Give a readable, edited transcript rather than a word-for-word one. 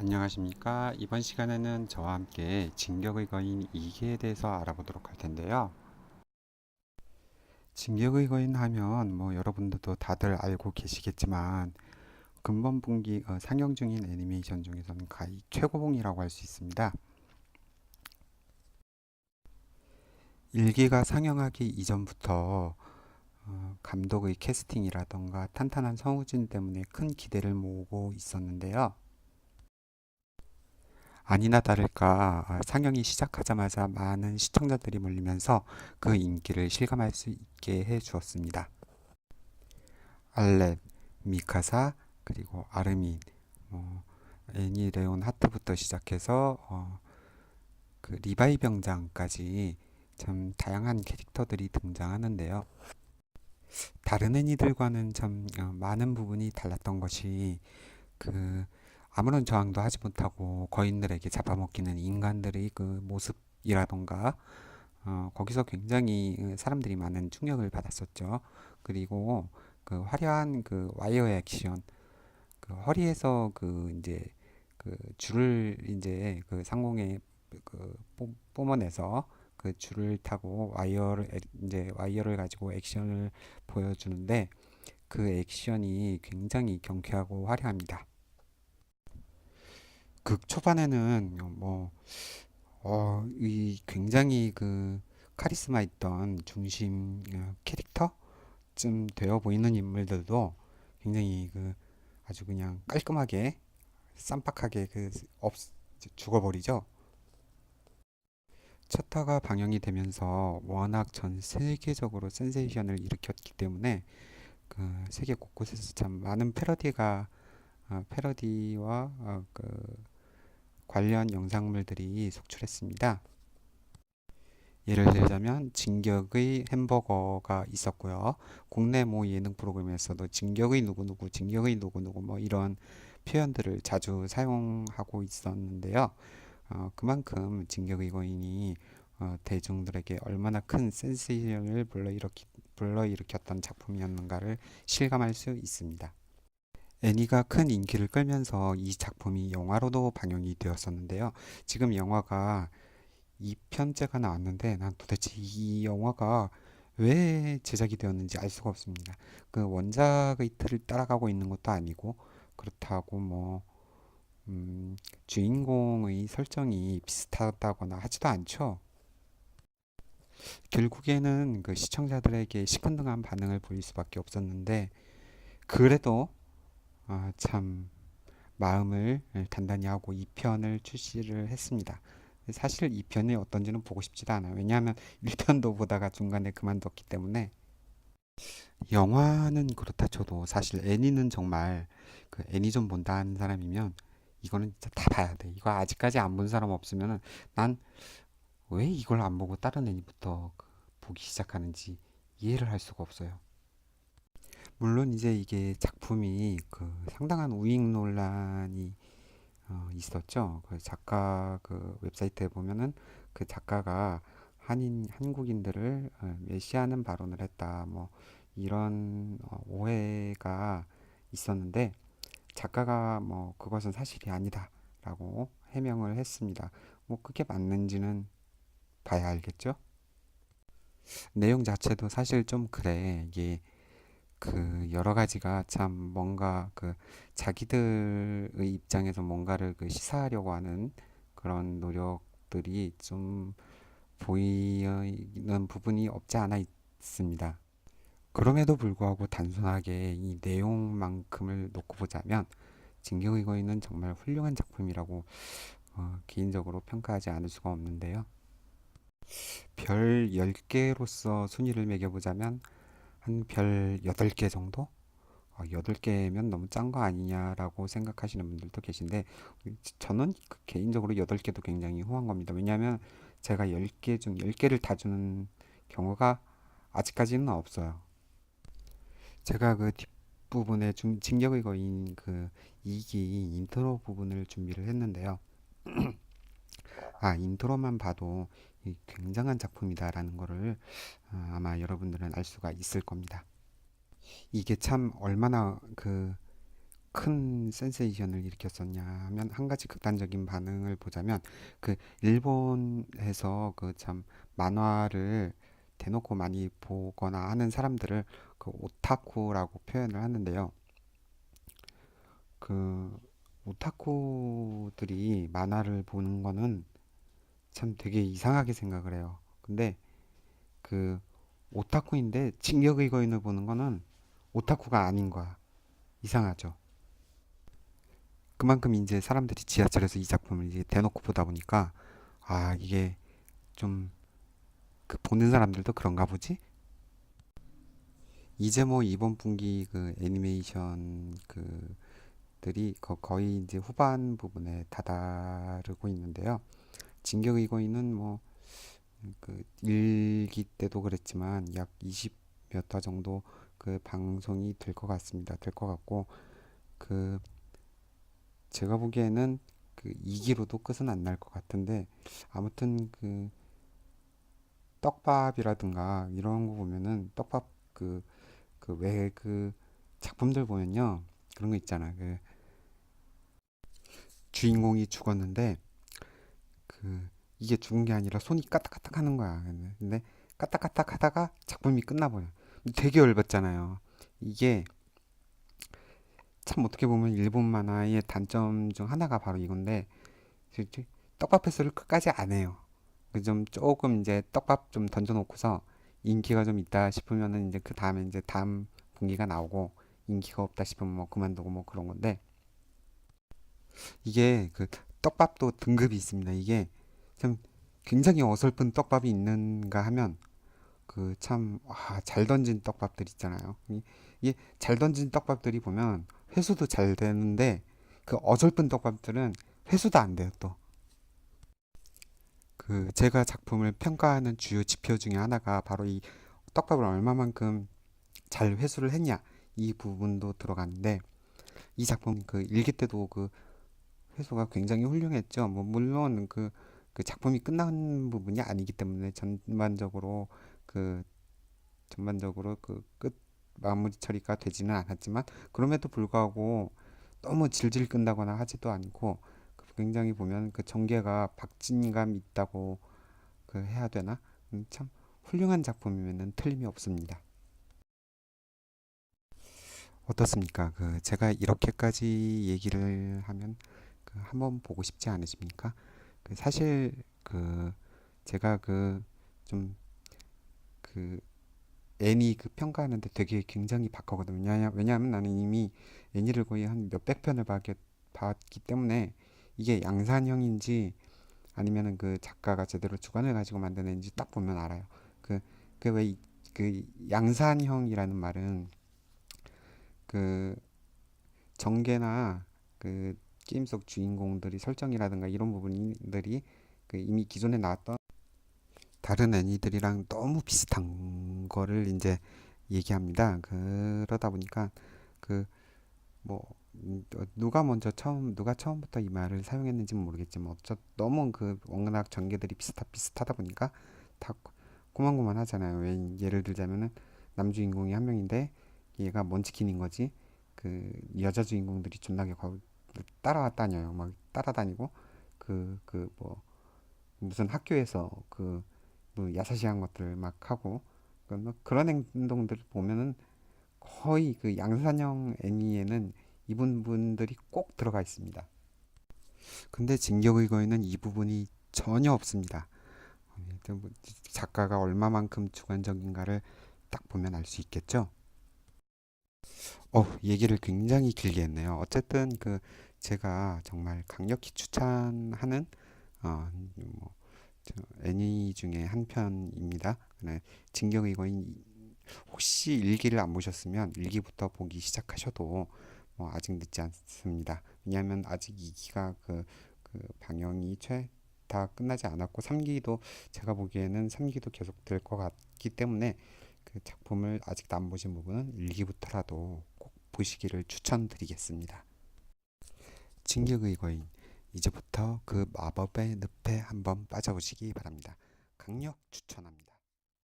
안녕하십니까. 이번 시간에는 저와 함께 진격의 거인 2기에 대해서 알아보도록 할 텐데요. 진격의 거인 하면 여러분들도 다들 알고 계시겠지만 근본 분기 상영 중인 애니메이션 중에서는 가히 최고봉이라고 할 수 있습니다. 1기가 상영하기 이전부터 감독의 캐스팅이라던가 탄탄한 성우진 때문에 큰 기대를 모으고 있었는데요. 아니나 다를까 상영이 시작하자마자 많은 시청자들이 몰리면서 그 인기를 실감할 수 있게 해 주었습니다. 알렛, 미카사, 그리고 아르민, 뭐, 애니 레온 하트부터 시작해서 그 리바이 병장까지 참 다양한 캐릭터들이 등장하는데요. 다른 애니들과는 참 많은 부분이 달랐던 것이 그 아무런 저항도 하지 못하고 거인들에게 잡아먹히는 인간들의 그 모습이라던가 거기서 굉장히 사람들이 많은 충격을 받았었죠. 그리고 그 화려한 그 와이어 액션, 그 허리에서 그 이제 그 줄을 이제 그 상공에 그 뿜어내서 그 줄을 타고 이제 와이어를 가지고 액션을 보여주는데 그 액션이 굉장히 경쾌하고 화려합니다. 극 초반에는 이 굉장히 그 카리스마 있던 중심 캐릭터쯤 되어 보이는 인물들도 굉장히 그 아주 그냥 깔끔하게 쌈박하게 죽어버리죠. 첫 화가 방영이 되면서 워낙 전 세계적으로 센세이션을 일으켰기 때문에 그 세계 곳곳에서 참 많은 패러디와 그 관련 영상물들이 속출했습니다. 예를 들자면 진격의 햄버거가 있었고요. 국내 모 예능 프로그램에서도 진격의 누구누구, 진격의 누구누구 뭐 이런 표현들을 자주 사용하고 있었는데요. 그만큼 진격의 거인이 대중들에게 얼마나 큰 센세이션을 불러일으켰던 작품이었는가를 실감할 수 있습니다. 애니가 큰 인기를 끌면서 이 작품이 영화로도 방영이 되었었는데요. 지금 영화가 2편째가 나왔는데 난 도대체 이 영화가 왜 제작이 되었는지 알 수가 없습니다. 그 원작의 틀을 따라가고 있는 것도 아니고 그렇다고 주인공의 설정이 비슷하다거나 하지도 않죠. 결국에는 그 시청자들에게 시큰둥한 반응을 보일 수밖에 없었는데 그래도 참 마음을 단단히 하고 2편을 출시를 했습니다. 사실 2편이 어떤지는 보고 싶지도 않아요. 왜냐하면 1편도 보다가 중간에 그만뒀기 때문에 영화는 그렇다 쳐도 사실 애니는 정말 그 애니 좀 본다 하는 사람이면 이거는 진짜 다 봐야 돼. 이거 아직까지 안 본 사람 없으면은 난 왜 이걸 안 보고 다른 애니부터 보기 시작하는지 이해를 할 수가 없어요. 물론 이제 이게 작품이 그 상당한 우익 논란이 있었죠. 그 작가 그 웹사이트에 보면은 그 작가가 한국인들을 멸시하는 발언을 했다. 뭐 이런 오해가 있었는데 작가가 뭐 그것은 사실이 아니다라고 해명을 했습니다. 뭐 그게 맞는지는 봐야 알겠죠. 내용 자체도 사실 좀 그래. 이게 그 여러 가지가 참 뭔가 그 자기들의 입장에서 뭔가를 그 시사하려고 하는 그런 노력들이 좀 보이는 부분이 없지 않아 있습니다. 그럼에도 불구하고 단순하게 이 내용만큼을 놓고 보자면 진격의 거인은 정말 훌륭한 작품이라고 개인적으로 평가하지 않을 수가 없는데요. 별 10개로서 순위를 매겨보자면 한 별 8개 정도? 8개면 너무 짠 거 아니냐라고 생각하시는 분들도 계신데 저는 개인적으로 8개도 굉장히 후한 겁니다. 왜냐하면 제가 10개 중 10개를 다 주는 경우가 아직까지는 없어요. 제가 그 뒷부분에 진격의 거인 그 2기 인트로 부분을 준비를 했는데요. 인트로만 봐도 이 굉장한 작품이다라는 거를 아마 여러분들은 알 수가 있을 겁니다. 이게 참 얼마나 그 큰 센세이션을 일으켰었냐 하면 한 가지 극단적인 반응을 보자면 그 일본에서 그 참 만화를 대놓고 많이 보거나 하는 사람들을 그 오타쿠라고 표현을 하는데요. 그 오타쿠들이 만화를 보는 거는 참 되게 이상하게 생각을 해요. 근데 그 오타쿠인데 진격의거인을 보는 거는 오타쿠가 아닌 거야. 이상하죠. 그만큼 이제 사람들이 지하철에서 이 작품을 이제 대놓고 보다 보니까 아 이게 좀 그 보는 사람들도 그런가 보지? 이제 뭐 이번 분기 그 애니메이션 그들이 거의 이제 후반 부분에 다다르고 있는데요. 진격의거인은 뭐 그 일기 때도 그랬지만 약 20몇 화 정도 그 방송이 될 것 같습니다. 될 것 같고 그 제가 보기에는 그 2기로도 끝은 안 날 것 같은데 아무튼 그 떡밥이라든가 이런 거 보면은 떡밥 왜 그 작품들 보면요 그런 거 있잖아 그 주인공이 죽었는데 그 이게 죽은 게 아니라 손이 까딱까딱 하는 거야. 근데 까딱까딱 하다가 작품이 끝나버려. 되게 열받잖아요. 이게 참 어떻게 보면 일본 만화의 단점 중 하나가 바로 이건데 떡밥 횟수를 끝까지 안 해요. 그 좀 조금 이제 떡밥 좀 던져놓고서 인기가 좀 있다 싶으면은 이제 그 다음에 이제 다음 분기가 나오고 인기가 없다 싶으면 뭐 그만두고 뭐 그런 건데 이게 그 떡밥도 등급이 있습니다. 이게 참 굉장히 어설픈 떡밥이 있는가 하면 그 참 잘 던진 떡밥들 있잖아요. 이게 잘 던진 떡밥들이 보면 회수도 잘 되는데 그 어설픈 떡밥들은 회수도 안 돼요 또. 그 제가 작품을 평가하는 주요 지표 중에 하나가 바로 이 떡밥을 얼마만큼 잘 회수를 했냐 이 부분도 들어가는데 이 작품 그 일기 때도 그 회수가 굉장히 훌륭했죠. 뭐 물론 그 작품이 끝난 부분이 아니기 때문에 그 전반적으로 그 끝 마무리 처리가 되지는 않았지만 그럼에도 불구하고 너무 질질 끈다거나 하지도 않고 굉장히 보면 그 전개가 박진감 있다고 그 해야 되나? 참 훌륭한 작품이면은 틀림이 없습니다. 어떻습니까? 그 제가 이렇게까지 얘기를 하면 그 한번 보고 싶지 않으십니까? 그 사실 그 제가 좀 그 애니 그 평가하는데 되게 굉장히 박하거든요. 왜냐하면 나는 이미 애니를 거의 한 몇백 편을 봤기 때문에 이게 양산형인지 아니면은 그 작가가 제대로 주관을 가지고 만든 애인지 딱 보면 알아요. 그 그 왜 그 양산형이라는 말은 그 전개나 그 게임 속 주인공들이 설정이라든가 이런 부분들이 그 이미 기존에 나왔던 다른 애니들이랑 너무 비슷한 거를 이제 얘기합니다. 그러다 보니까 그 뭐 누가 처음부터 이 말을 사용했는지는 모르겠지만 너무 그 워낙 전개들이 비슷하다 보니까 다 고만고만 하잖아요. 왜 예를 들자면은 남주인공이 한 명인데 얘가 먼치킨인 거지. 그 여자 주인공들이 존나게 따라다녀요. 막 따라다니고 뭐 무슨 학교에서 뭐 야사시한 것들 막 하고 뭐 그런 행동들 보면은 거의 그 양산형 애니에는 이분 분들이 꼭 들어가 있습니다. 근데 진격의거에는 이 부분이 전혀 없습니다. 작가가 얼마만큼 주관적인가를 딱 보면 알 수 있겠죠. 얘기를 굉장히 길게 했네요. 어쨌든 그 제가 정말 강력히 추천하는 뭐 애니 중에 한 편입니다. 네, 진격의거인 혹시 일기를 안 보셨으면 일기부터 보기 시작하셔도 뭐 아직 늦지 않습니다. 왜냐하면 아직 2기가 방영이 다 끝나지 않았고 3기도 제가 보기에는 3기도 계속 될 것 같기 때문에 그 작품을 아직도 안 보신 부분은 일기부터라도 꼭 보시기를 추천드리겠습니다. 진격의 거인 이제부터 그 마법의 늪에 한번 빠져보시기 바랍니다. 강력 추천합니다.